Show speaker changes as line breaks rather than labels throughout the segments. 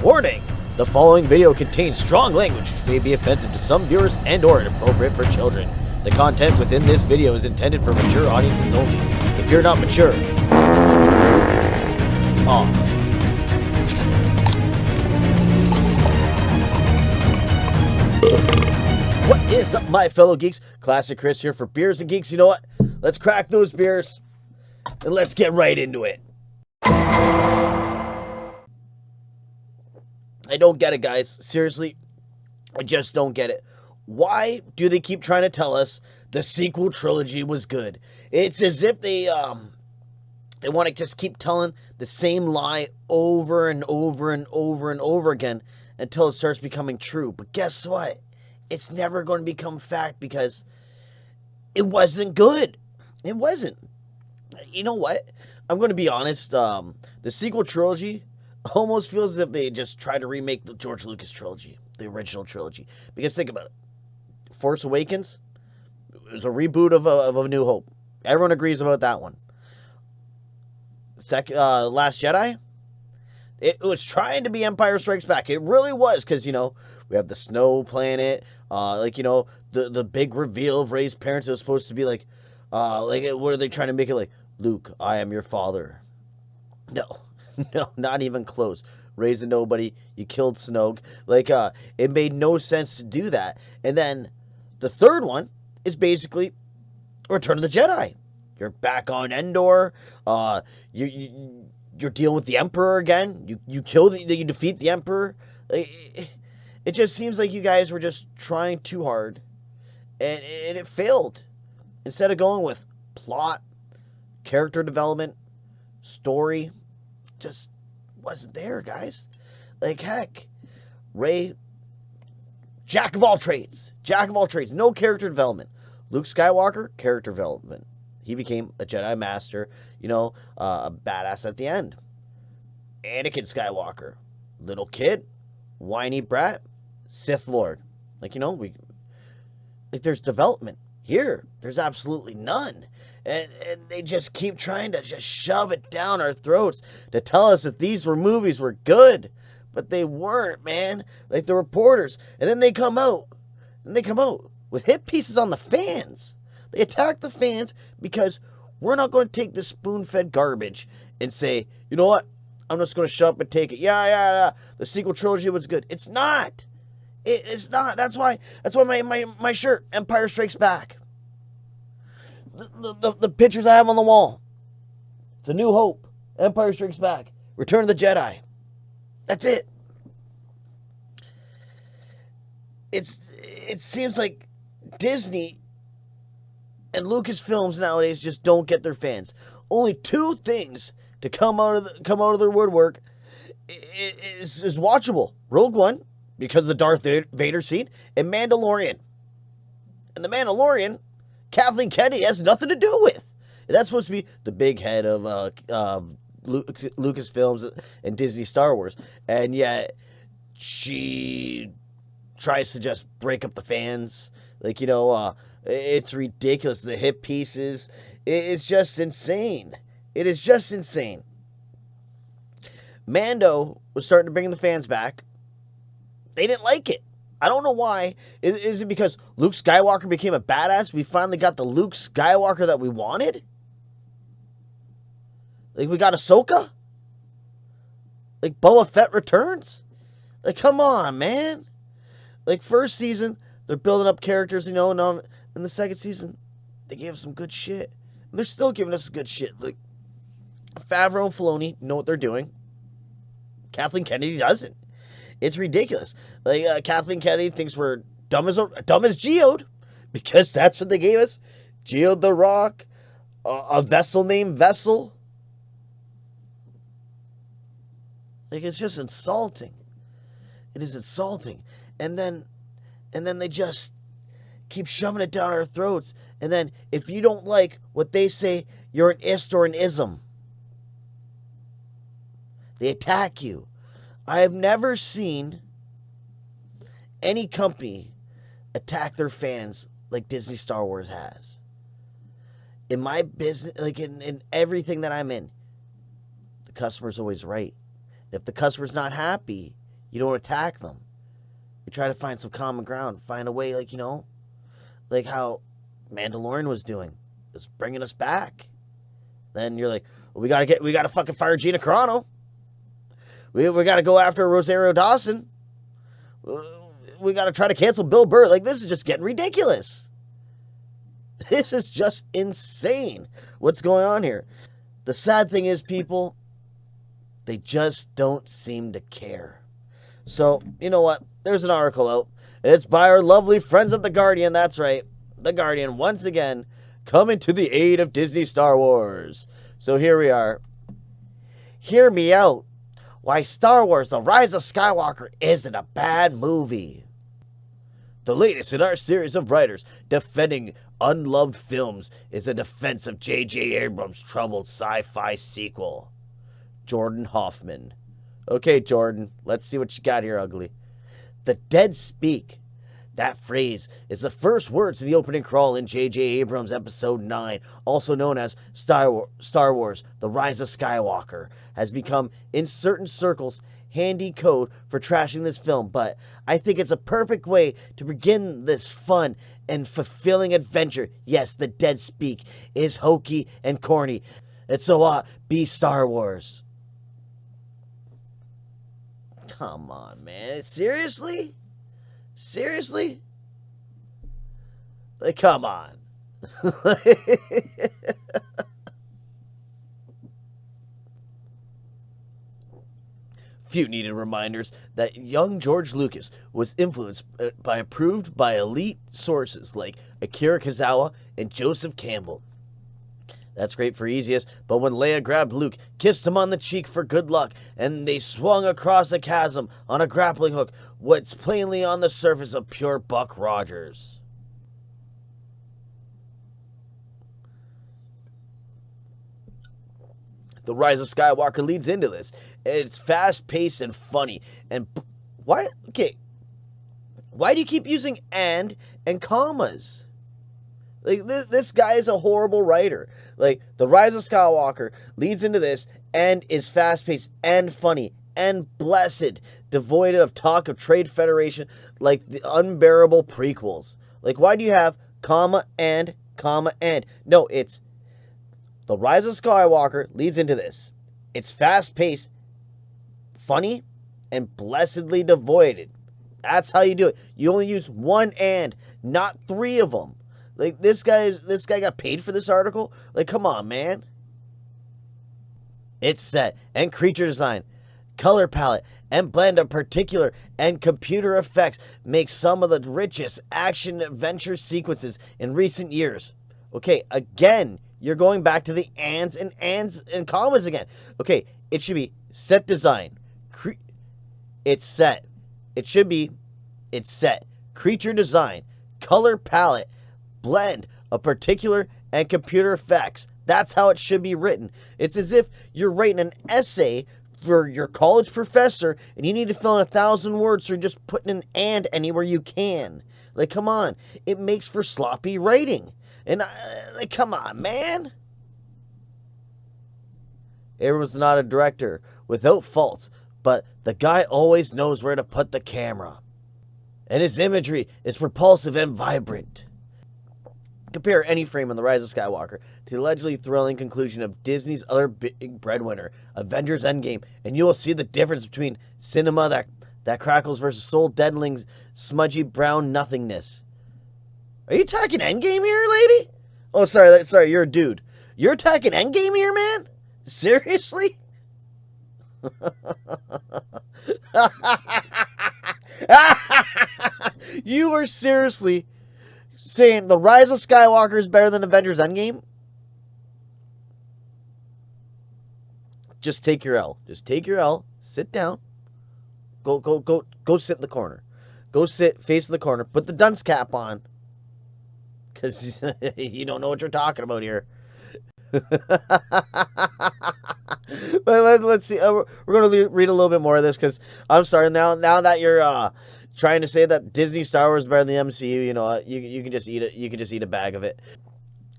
Warning! The following video contains strong language which may be offensive to some viewers and or inappropriate for children. The content within this video is intended for mature audiences only. If you're not mature, What is up, my fellow geeks? Classic Chris here for Beers and Geeks. You know what? Let's crack those beers and let's get right into it. I don't get it, guys. Seriously, I just don't get it. Why do they keep trying to tell us the sequel trilogy was good? It's as if they want to just keep telling the same lie over and over and over and over again until it starts becoming true. But guess what? It's never going to become fact because it wasn't good. It wasn't. You know what? I'm going to be honest. The sequel trilogy almost feels as if they just tried to remake the George Lucas trilogy, the original trilogy. Because think about it. Force Awakens was a reboot of A New Hope. Everyone agrees about that one. Last Jedi, it was trying to be Empire Strikes Back. It really was, because, you know, we have the snow planet, the big reveal of Rey's parents. It was supposed to be like, what are they trying to make it like? Luke, I am your father. No, not even close. Rey's a nobody. You killed Snoke. It made no sense to do that. And then the third one is basically Return of the Jedi. You're back on Endor. You're dealing with the Emperor again. You defeat the Emperor. It just seems like you guys were just trying too hard, and it failed. Instead of going with plot, character development, story, just wasn't there, guys. Heck, Rey, jack of all trades, no character development. Luke Skywalker, character development. He became a Jedi Master, a badass at the end. Anakin Skywalker, little kid, whiny brat, Sith Lord. There's development. Here, there's absolutely none. And they just keep trying to just shove it down our throats to tell us that these movies were good. But they weren't, man. Like the reporters. And then they come out. With hit pieces on the fans. They attack the fans because we're not going to take this spoon-fed garbage and say, you know what? I'm just going to shut up and take it. Yeah. The sequel trilogy was good. It's not. It's not. That's why my shirt, Empire Strikes Back. The pictures I have on the wall. It's A New Hope, Empire Strikes Back, Return of the Jedi. That's it. It seems like Disney and Lucasfilms nowadays just don't get their fans. Only two things to come out of their woodwork is watchable: Rogue One, because of the Darth Vader scene, and Mandalorian. And the Mandalorian, Kathleen Kennedy has nothing to do with. And that's supposed to be the big head of Lucasfilms and Disney Star Wars, and yet she tries to just break up the fans. It's ridiculous. The hit pieces. It's just insane. It is just insane. Mando was starting to bring the fans back. They didn't like it. I don't know why. Is it because Luke Skywalker became a badass? We finally got the Luke Skywalker that we wanted? We got Ahsoka? Boba Fett returns? Come on, man. First season, they're building up characters, and in the second season, they gave us some good shit. And they're still giving us good shit. Favreau and Filoni know what they're doing. Kathleen Kennedy doesn't. It's ridiculous. Kathleen Kennedy thinks we're dumb as Geode, because that's what they gave us. Geode the Rock, a vessel named Vessel. It's just insulting. It is insulting. And then they just keep shoving it down our throats. And then if you don't like what they say, you're an ist or an ism. They attack you. I have never seen any company attack their fans like Disney Star Wars has. In my business, in everything that I'm in, the customer's always right. If the customer's not happy, You don't attack them. You try to find some common ground, find a way, like, like how Mandalorian was doing, just bringing us back. Then you're like, well, we gotta fucking fire Gina Carano. We gotta go after Rosario Dawson. We gotta try to cancel Bill Burr. Like, this is just getting ridiculous. This is just insane. What's going on here? The sad thing is, people, they just don't seem to care. So, you know what? There's an article out. It's by our lovely friends at The Guardian. That's right. The Guardian, once again, coming to the aid of Disney Star Wars. So here we are. Hear me out. Why Star Wars The Rise of Skywalker isn't a bad movie. The latest in our series of writers defending unloved films is a defense of J.J. Abrams' troubled sci-fi sequel. Jordan Hoffman. Okay, Jordan, let's see what you got here, ugly. The dead speak. That phrase is the first words of the opening crawl in J.J. Abrams' Episode 9, also known as Star Wars The Rise of Skywalker, has become, in certain circles, handy code for trashing this film, but I think it's a perfect way to begin this fun and fulfilling adventure. Yes, the dead speak is hokey and corny. And so, be Star Wars. Come on, man. Seriously? Seriously? Like, come on. Few needed reminders that young George Lucas was influenced approved by elite sources like Akira Kurosawa and Joseph Campbell. That's great for easiest, but when Leia grabbed Luke, kissed him on the cheek for good luck, and they swung across a chasm on a grappling hook, what's plainly on the surface of pure Buck Rogers. The Rise of Skywalker leads into this. It's fast-paced and funny. And why do you keep using and commas? Like, this guy is a horrible writer. Like, The Rise of Skywalker leads into this and is fast-paced and funny and blessed, devoid of talk of Trade Federation like the unbearable prequels. Like, why do you have comma and? No, it's The Rise of Skywalker leads into this. It's fast-paced, funny, and blessedly devoid. That's how you do it. You only use one and, not three of them. Like, this guy got paid for this article? Like, come on, man. It's set and creature design, color palette, and blend of particular and computer effects make some of the richest action-adventure sequences in recent years. Okay, again, you're going back to the ands and commas again. Okay, it should be set design. It's set. It should be, it's set. Creature design, color palette, blend of particular and computer effects. That's how it should be written. It's as if you're writing an essay for your college professor and you need to fill in 1,000 words, so you're just putting an and anywhere you can. Like, come on. It makes for sloppy writing. And, like, come on, man. Abrams was not a director without faults, but the guy always knows where to put the camera. And his imagery is propulsive and vibrant. Compare any frame in The Rise of Skywalker to the allegedly thrilling conclusion of Disney's other big breadwinner, Avengers Endgame, and you will see the difference between cinema that crackles versus soul-deadening, smudgy brown nothingness. Are you attacking Endgame here, lady? Oh, sorry, you're a dude. You're attacking Endgame here, man? Seriously? You are seriously saying The Rise of Skywalker is better than Avengers Endgame? Just take your L. Just take your L. Sit down. Go sit in the corner. Go sit, face in the corner. Put the dunce cap on. Because you don't know what you're talking about here. Let's see. We're going to read a little bit more of this, because I'm sorry. Now that you're trying to say that Disney Star Wars is better than the MCU, you know, you can just eat it. You can just eat a bag of it.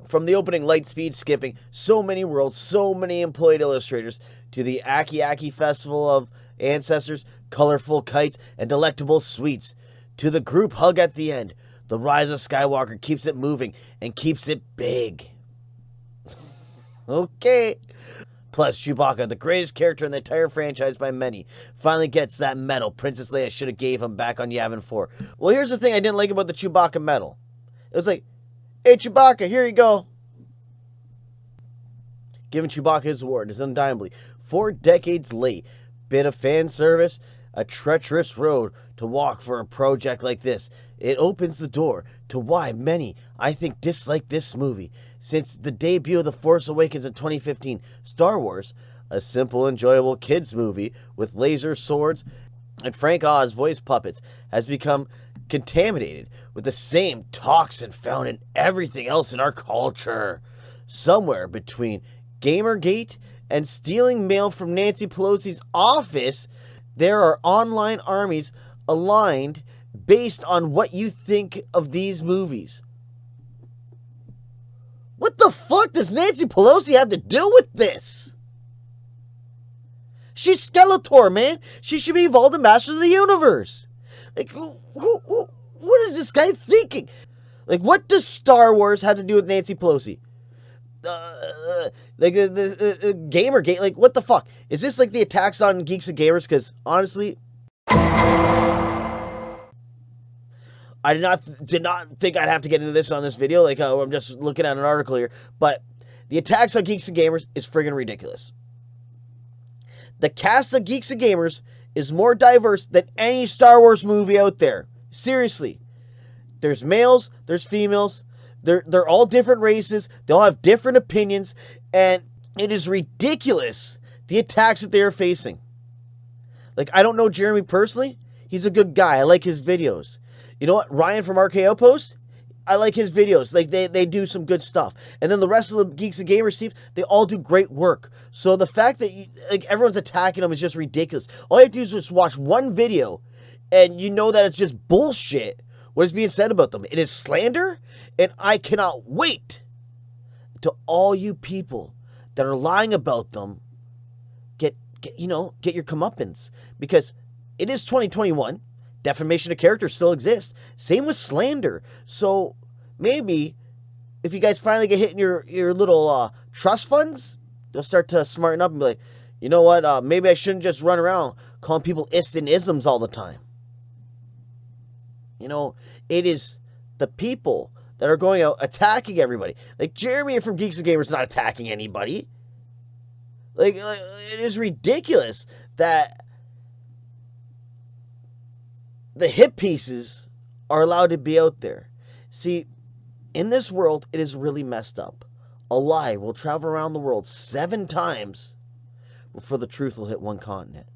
From the opening light speed skipping, so many worlds, so many employed illustrators, to the Aki Aki Festival of ancestors, colorful kites, and delectable sweets. To the group hug at the end. The Rise of Skywalker keeps it moving and keeps it big. Okay. Plus, Chewbacca, the greatest character in the entire franchise by many, finally gets that medal Princess Leia should have gave him back on Yavin 4. Well, here's the thing I didn't like about the Chewbacca medal. It was like, hey, Chewbacca, here you go. Giving Chewbacca his award is undeniably 4 decades late. Bit of fan service, a treacherous road to walk for a project like this. It opens the door to why many, I think, dislike this movie. Since the debut of The Force Awakens in 2015, Star Wars, a simple, enjoyable kids movie with laser swords and Frank Oz voice puppets, has become contaminated with the same toxin found in everything else in our culture. Somewhere between Gamergate and stealing mail from Nancy Pelosi's office, there are online armies aligned based on what you think of these movies. What the fuck does Nancy Pelosi have to do with this? She's Skeletor, man. She should be involved in Masters of the Universe. Like, what is this guy thinking? Like, what does Star Wars have to do with Nancy Pelosi? Gamergate, like, what the fuck? Is this like the attacks on Geeks and Gamers? Because, honestly, I did not think I'd have to get into this on this video. Like, I'm just looking at an article here. But the attacks on Geeks and Gamers is friggin' ridiculous. The cast of Geeks and Gamers is more diverse than any Star Wars movie out there. Seriously. There's males, there's females. They're all different races. They all have different opinions. And it is ridiculous, the attacks that they are facing. Like, I don't know Jeremy personally. He's a good guy. I like his videos. You know what? Ryan from RK Outpost, I like his videos. Like, they do some good stuff. And then the rest of the Geeks and Gamers teams, they all do great work. So the fact that everyone's attacking them is just ridiculous. All you have to do is just watch one video, and you know that it's just bullshit what is being said about them. It is slander, and I cannot wait to all you people that are lying about them get your comeuppance. Because it is 2021. Defamation of character still exists. Same with slander. So maybe if you guys finally get hit in your little trust funds, you'll start to smarten up and be like, you know what? Maybe I shouldn't just run around calling people ists and isms all the time. You know, it is the people that are going out attacking everybody. Like Jeremy from Geeks and Gamers not attacking anybody. Like it is ridiculous that the hit pieces are allowed to be out there. See, in this world, it is really messed up. A lie will travel around the world 7 times before the truth will hit one continent.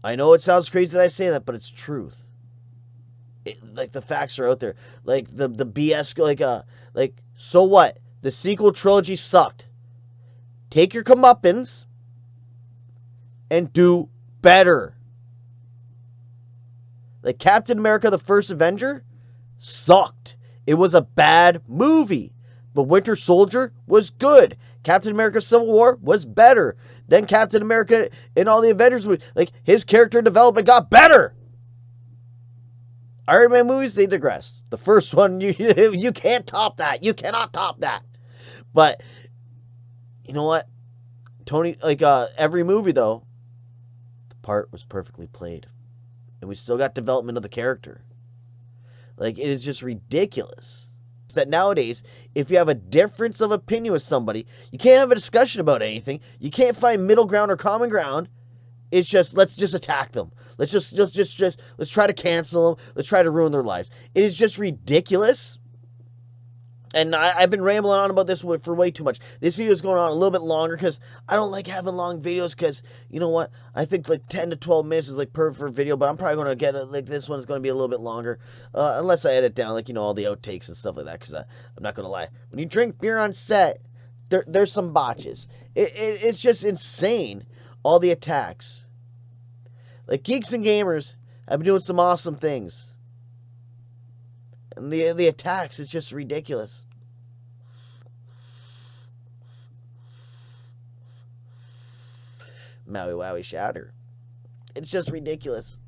I know it sounds crazy that I say that, but it's truth. Like, the facts are out there. Like, the BS, so what? The sequel trilogy sucked. Take your comeuppance and do better. Like, Captain America, the First Avenger, sucked. It was a bad movie. But Winter Soldier was good. Captain America Civil War was better than Captain America in all the Avengers movies. Like, his character development got better. Iron Man movies, they digress. The first one, you can't top that. You cannot top that. But, you know what? Tony, every movie, though, the part was perfectly played. And we still got development of the character. Like, it is just ridiculous that nowadays, if you have a difference of opinion with somebody, you can't have a discussion about anything. You can't find middle ground or common ground. It's just, let's just attack them. Let's let's try to cancel them. Let's try to ruin their lives. It is just ridiculous. And I've been rambling on about this for way too much. This video is going on a little bit longer because I don't like having long videos because, you know what? I think like 10 to 12 minutes is like perfect for a video, but I'm probably going to get it. Like this one's going to be a little bit longer unless I edit down all the outtakes and stuff like that because I'm not going to lie. When you drink beer on set, there's some botches. It's just insane, all the attacks. Like Geeks and Gamers have been doing some awesome things. And the attacks is just ridiculous. Maui Wowie Shatter. It's just ridiculous.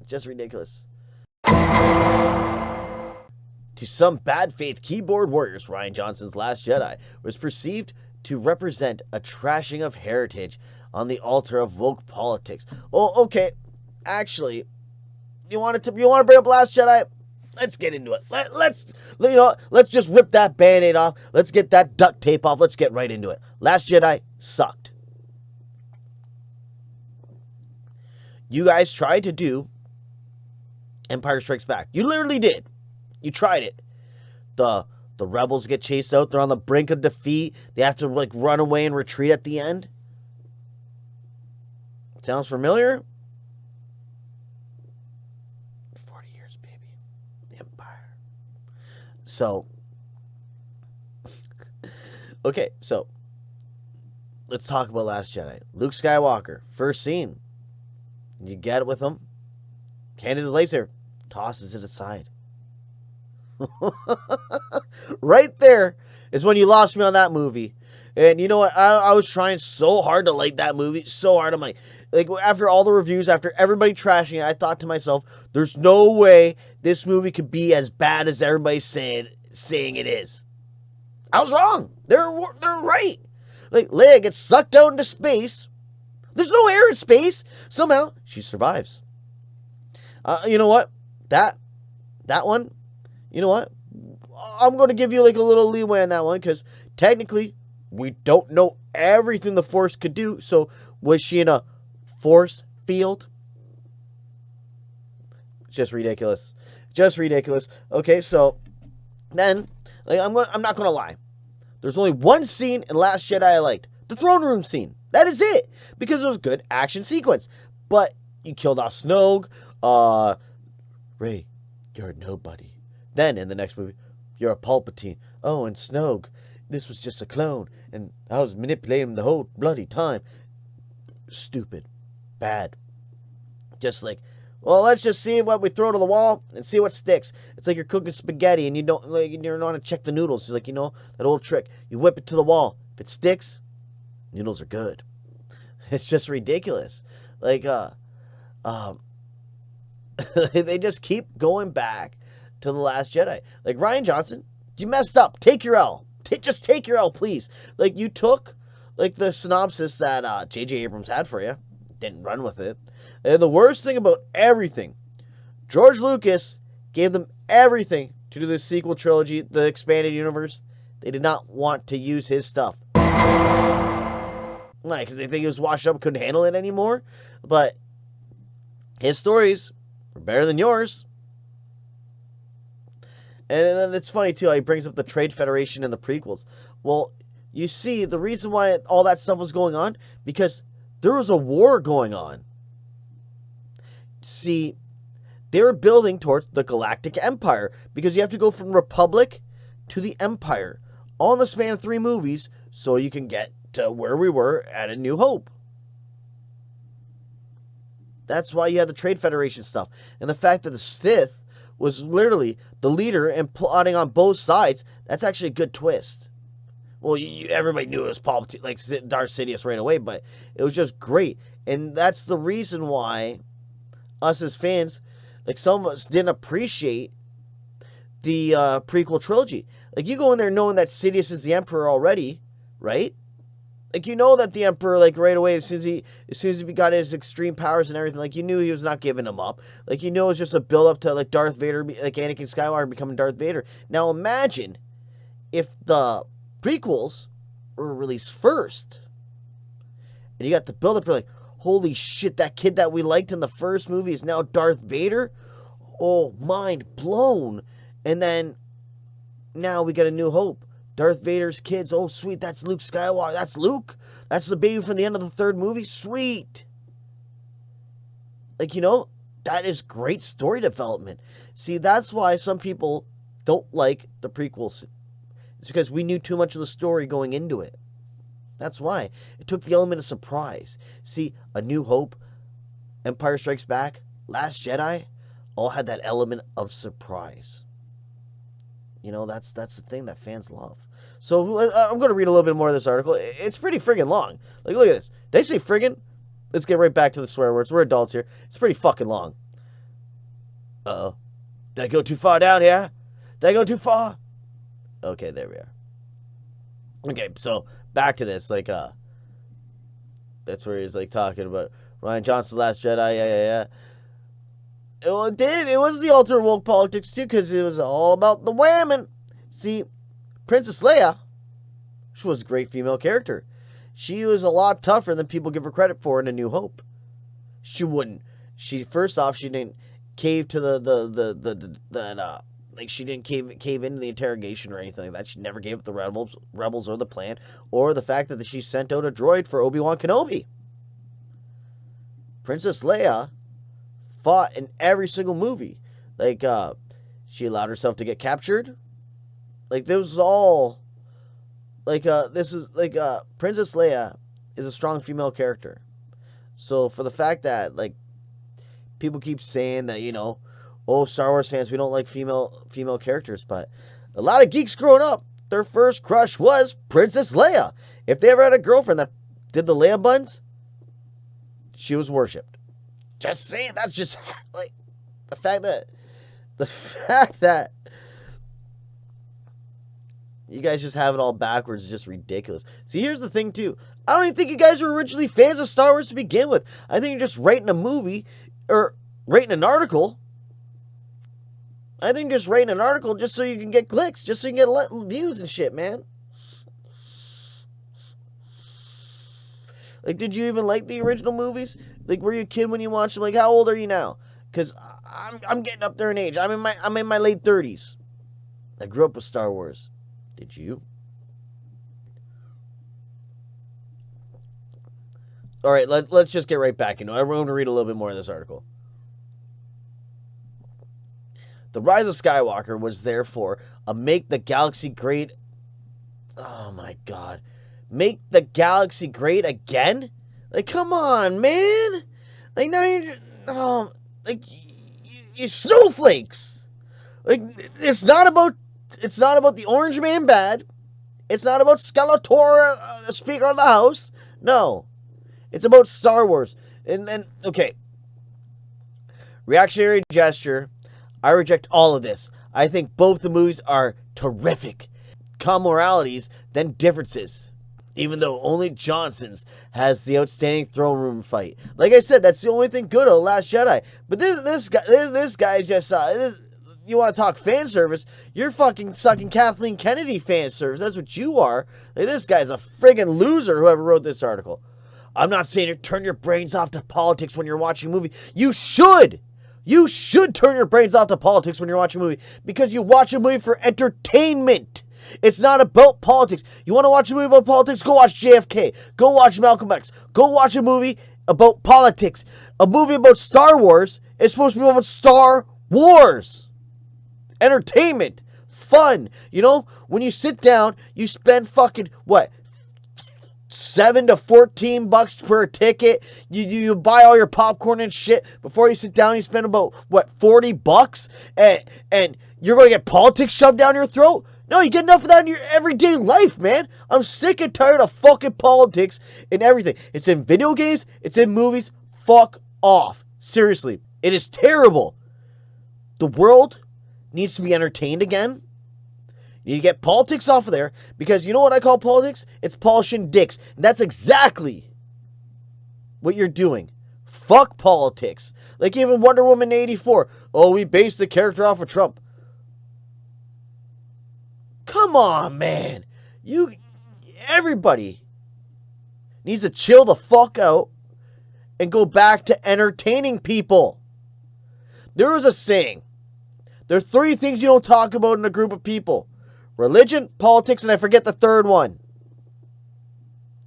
It's just ridiculous. To some bad faith keyboard warriors, Rian Johnson's Last Jedi was perceived to represent a trashing of heritage on the altar of woke politics. Oh, okay. Actually, you want to bring up Last Jedi? Let's get into it. Let's just rip that Band-Aid off. Let's get that duct tape off. Let's get right into it. Last Jedi sucked. You guys tried to do Empire Strikes Back. You literally did. You tried it. The rebels get chased out. They're on the brink of defeat. They have to run away and retreat at the end. Sounds familiar? 40 years, baby. The Empire. So, okay, so let's talk about Last Jedi. Luke Skywalker, first scene. You get it with him. Handed the laser. Tosses it aside. Right there is when you lost me on that movie. And you know what? I was trying so hard to like that movie. So hard. I'm like after all the reviews, after everybody trashing it, I thought to myself, there's no way this movie could be as bad as everybody's saying it is. I was wrong. They're right. Leia gets sucked out into space. There's no air in space. Somehow, she survives. You know what? That one, you know what? I'm going to give you a little leeway on that one because technically, we don't know everything the Force could do. So, was she in a force field? Just ridiculous. Just ridiculous. Okay, so then, I'm not going to lie. There's only one scene in Last Jedi I liked. The throne room scene. That is it. Because it was a good action sequence. But you killed off Snoke. Rey, you're a nobody. Then in the next movie, you're a Palpatine. Oh, and Snoke, this was just a clone. And I was manipulating him the whole bloody time. Stupid. Bad. Just well, let's just see what we throw to the wall and see what sticks. It's like you're cooking spaghetti and you don't want to check the noodles. It's that old trick. You whip it to the wall. If it sticks, noodles are good. It's just ridiculous. They just keep going back to The Last Jedi. Rian Johnson, you messed up. Take your L. Just take your L, please. You took the synopsis that J.J. Abrams had for you, didn't run with it. And the worst thing about everything, George Lucas gave them everything to do this sequel trilogy, the expanded universe. They did not want to use his stuff. Because they think he was washed up, couldn't handle it anymore. But his stories were better than yours. And then it's funny, too, how he brings up the Trade Federation and the prequels. Well, you see, the reason why all that stuff was going on, because there was a war going on. See, they were building towards the Galactic Empire, because you have to go from Republic to the Empire, all in the span of 3 movies, so you can get to where we were at A New Hope. That's why you had the Trade Federation stuff. And the fact that the Sith was literally the leader and plotting on both sides, that's actually a good twist. Well, everybody knew it was Palpatine, Darth Sidious right away, but it was just great. And that's the reason why us as fans, some of us didn't appreciate the prequel trilogy. You go in there knowing that Sidious is the Emperor already, right? You know that the Emperor, right away, as soon as he got his extreme powers and everything, you knew he was not giving them up. You know it was just a build-up to, Darth Vader, Anakin Skywalker becoming Darth Vader. Now imagine if the prequels were released first. And you got the build-up, you're holy shit, that kid that we liked in the first movie is now Darth Vader? Oh, mind blown. And then, now we got A New Hope. Darth Vader's kids. Oh, sweet. That's Luke Skywalker. That's Luke. That's the baby from the end of the 3rd movie. Sweet. That is great story development. See, that's why some people don't like the prequels. It's because we knew too much of the story going into it. That's why. It took the element of surprise. See, A New Hope, Empire Strikes Back, Last Jedi, all had that element of surprise. That's the thing that fans love. So I'm going to read a little bit more of this article. It's pretty friggin' long. Look at this. Did I say friggin'? let's get right back to the swear words. We're adults here. It's pretty fucking long. Uh-oh. Did I go too far down here? Did I go too far? Okay, there we are. Okay, so back to this. Like, that's where he's like talking about Rian Johnson's Last Jedi. Yeah. Well, it did. It was the ultra woke politics too, because it was all about the women. See, Princess Leia, she was a great female character. She was a lot tougher than people give her credit for in A New Hope. She wouldn't. First off, she didn't cave to like she didn't cave into the interrogation or anything like that. She never gave up the rebels or the plan, or the fact that she sent out a droid for Obi-Wan Kenobi. Princess Leia fought in every single movie. Like, she allowed herself to get captured. Like, this was all, like, Princess Leia is a strong female character. So, for the fact that, like, people keep saying that, you know, oh, Star Wars fans, we don't like female characters, but a lot of geeks growing up, their first crush was Princess Leia. If they ever had a girlfriend that did the Leia buns, she was worshipped. Just saying, that's just, like, the fact that you guys just have it all backwards is just ridiculous. See, here's the thing, too. I don't even think you guys were originally fans of Star Wars to begin with. I think you're just writing a movie, or writing an article. I think just writing an article just so you can get clicks, just so you can get views and shit, man. Like, did you even like the original movies? Like, were you a kid when you watched them? Like, how old are you now? Because I'm getting up there in age. I'm in my late 30s. I grew up with Star Wars. Did you? All right, let's just get right back into it. I want to read a little bit more of this article. The Rise of Skywalker was therefore a make the galaxy great. Oh my God. Make the galaxy great again? Like, come on, man. Like, now you're just, like, you snowflakes. Like, it's not about the Orange Man bad. It's not about Skeletor, the Speaker of the House. No. It's about Star Wars. And then, okay. Reactionary gesture. I reject all of this. I think both the movies are terrific. Commonalities, then differences. Even though only Johnson's has the outstanding throne room fight. Like I said, that's the only thing good about Last Jedi. But this guy's just you want to talk fan service? You're fucking sucking Kathleen Kennedy fan service. That's what you are. Like, this guy's a friggin' loser. Whoever wrote this article. I'm not saying to turn your brains off to politics when you're watching a movie. You should. You should turn your brains off to politics when you're watching a movie, because you watch a movie for entertainment. It's not about politics. You want to watch a movie about politics? Go watch JFK. Go watch Malcolm X. Go watch a movie about politics. A movie about Star Wars is supposed to be about Star Wars. Entertainment. Fun. You know, when you sit down, you spend fucking, what, $7 to $14 per ticket. You buy all your popcorn and shit before you sit down. You spend about, what, $40, and you're gonna get politics shoved down your throat. No, you get enough of that in your everyday life, man. I'm sick and tired of fucking politics and everything. It's in video games. It's in movies. Fuck off. Seriously, it is terrible. The world needs to be entertained again. You need to get politics off of there, because you know what I call politics? It's polishing dicks. And that's exactly what you're doing. Fuck politics. Like even Wonder Woman 84. Oh, we based the character off of Trump. Come on, man. Everybody needs to chill the fuck out and go back to entertaining people. There is a saying. There are 3 things you don't talk about in a group of people. Religion, politics, and I forget the third one.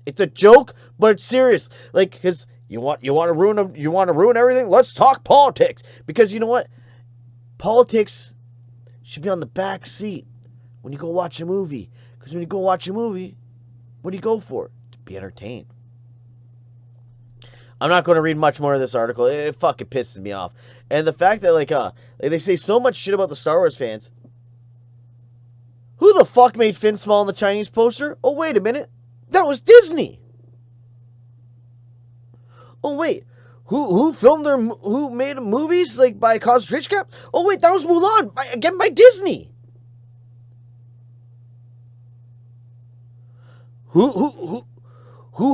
It's a joke, but it's serious. Like, because you want to ruin everything? Let's talk politics. Because you know what? Politics should be on the back seat when you go watch a movie. Because when you go watch a movie, what do you go for? To be entertained. I'm not going to read much more of this article. It fucking pisses me off. And the fact that, like they say so much shit about the Star Wars fans. Who the fuck made Finn small in the Chinese poster? Oh, wait a minute. That was Disney. Oh wait, who filmed who made movies like by concentration camp? Oh wait, that was Mulan again by Disney. Who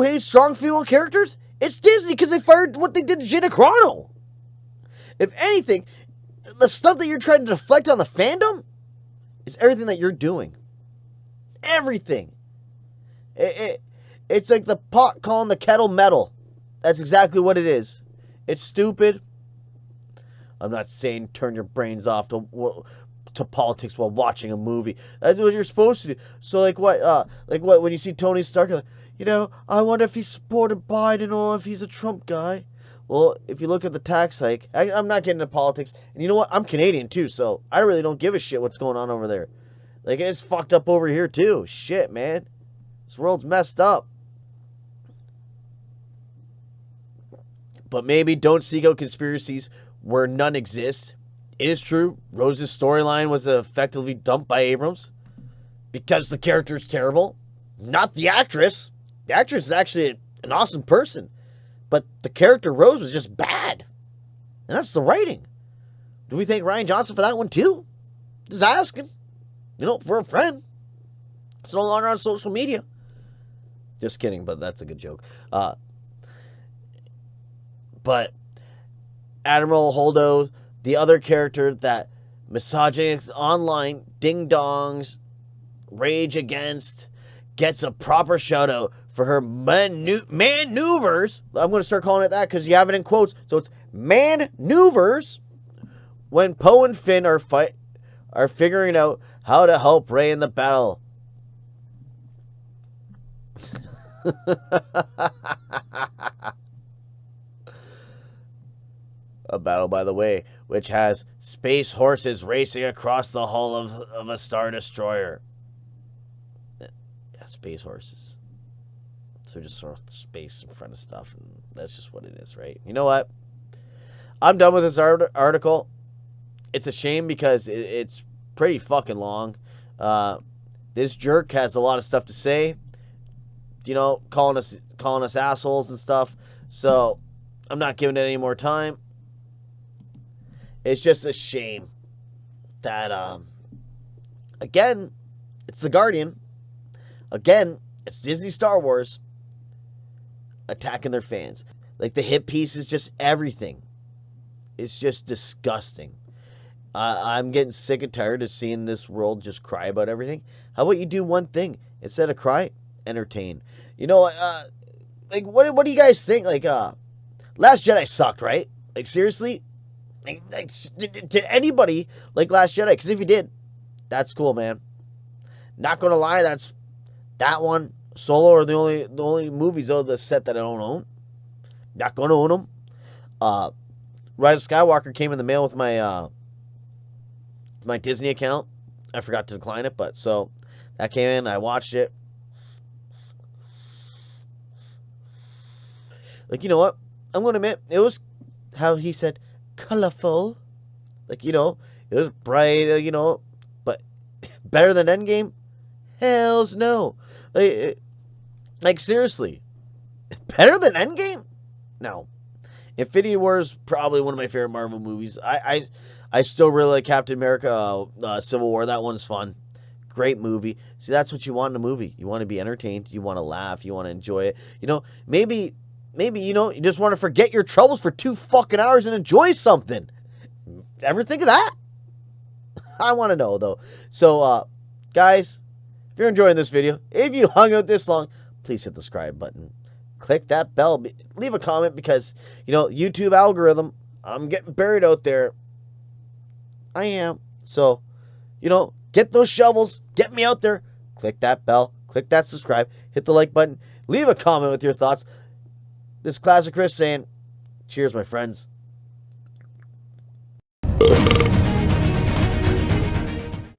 hates strong female characters? It's Disney because they fired what they did to Gina Carano. If anything, the stuff that you're trying to deflect on the fandom is everything that you're doing. Everything. It's like the pot calling the kettle metal. That's exactly what it is. It's stupid. I'm not saying turn your brains off to politics while watching a movie. That's what you're supposed to do. So like what when you see Tony Stark, like, you know, I wonder if he supported Biden or if he's a Trump guy. Well, if you look at the tax hike, I'm not getting into politics. And you know what? I'm Canadian too, so I really don't give a shit what's going on over there. Like, it's fucked up over here too. Shit, man. This world's messed up. But maybe don't seek out conspiracies where none exist. It is true, Rose's storyline was effectively dumped by Abrams because the character is terrible. Not the actress. The actress is actually an awesome person. But the character Rose was just bad. And that's the writing. Do we thank Rian Johnson for that one too? Just asking. You know, for a friend. It's no longer on social media. Just kidding, but that's a good joke. But Admiral Holdo, the other character that misogynists online ding-dongs rage against, gets a proper shout-out for her maneuvers. I'm going to start calling it that because you have it in quotes. So it's maneuvers when Poe and Finn are figuring out how to help Rey in the battle. A battle, by the way, which has space horses racing across the hull of a Star Destroyer. Yeah, space horses. So just sort of space in front of stuff, and that's just what it is, right? You know what? I'm done with this article. It's a shame because it's pretty fucking long. This jerk has a lot of stuff to say. You know, calling us assholes and stuff. So I'm not giving it any more time. It's just a shame that, again, it's The Guardian. Again, it's Disney Star Wars attacking their fans. Like, the hit piece is just everything. It's just disgusting. I'm getting sick and tired of seeing this world just cry about everything. How about you do one thing? Instead of cry, entertain. You know, like, what do you guys think? Like, Last Jedi sucked, right? Like, seriously? Like, did anybody like Last Jedi? Because if you did, that's cool, man. Not gonna lie, that's that one. Solo are the only movies of the set that I don't own. Not gonna own them. Rise of Skywalker came in the mail with my my Disney account. I forgot to decline it, but so that came in. I watched it. Like, you know what? I'm gonna admit it was how he said. Colorful, like, you know, it was bright, you know, but better than Endgame? Hells no. Like seriously, better than Endgame? No. Infinity War is probably one of my favorite Marvel movies. I still really like Captain America, Civil War. That one's fun. Great movie. See, that's what you want in a movie. You want to be entertained. You want to laugh. You want to enjoy it. You know, maybe, you know, you just want to forget your troubles for 2 fucking hours and enjoy something. Ever think of that? I want to know, though. So, guys, if you're enjoying this video, if you hung out this long, please hit the subscribe button. Click that bell. Leave a comment because, you know, YouTube algorithm, I'm getting buried out there. I am. So, you know, get those shovels. Get me out there. Click that bell. Click that subscribe. Hit the like button. Leave a comment with your thoughts. This Classic Chris saying, cheers, my friends.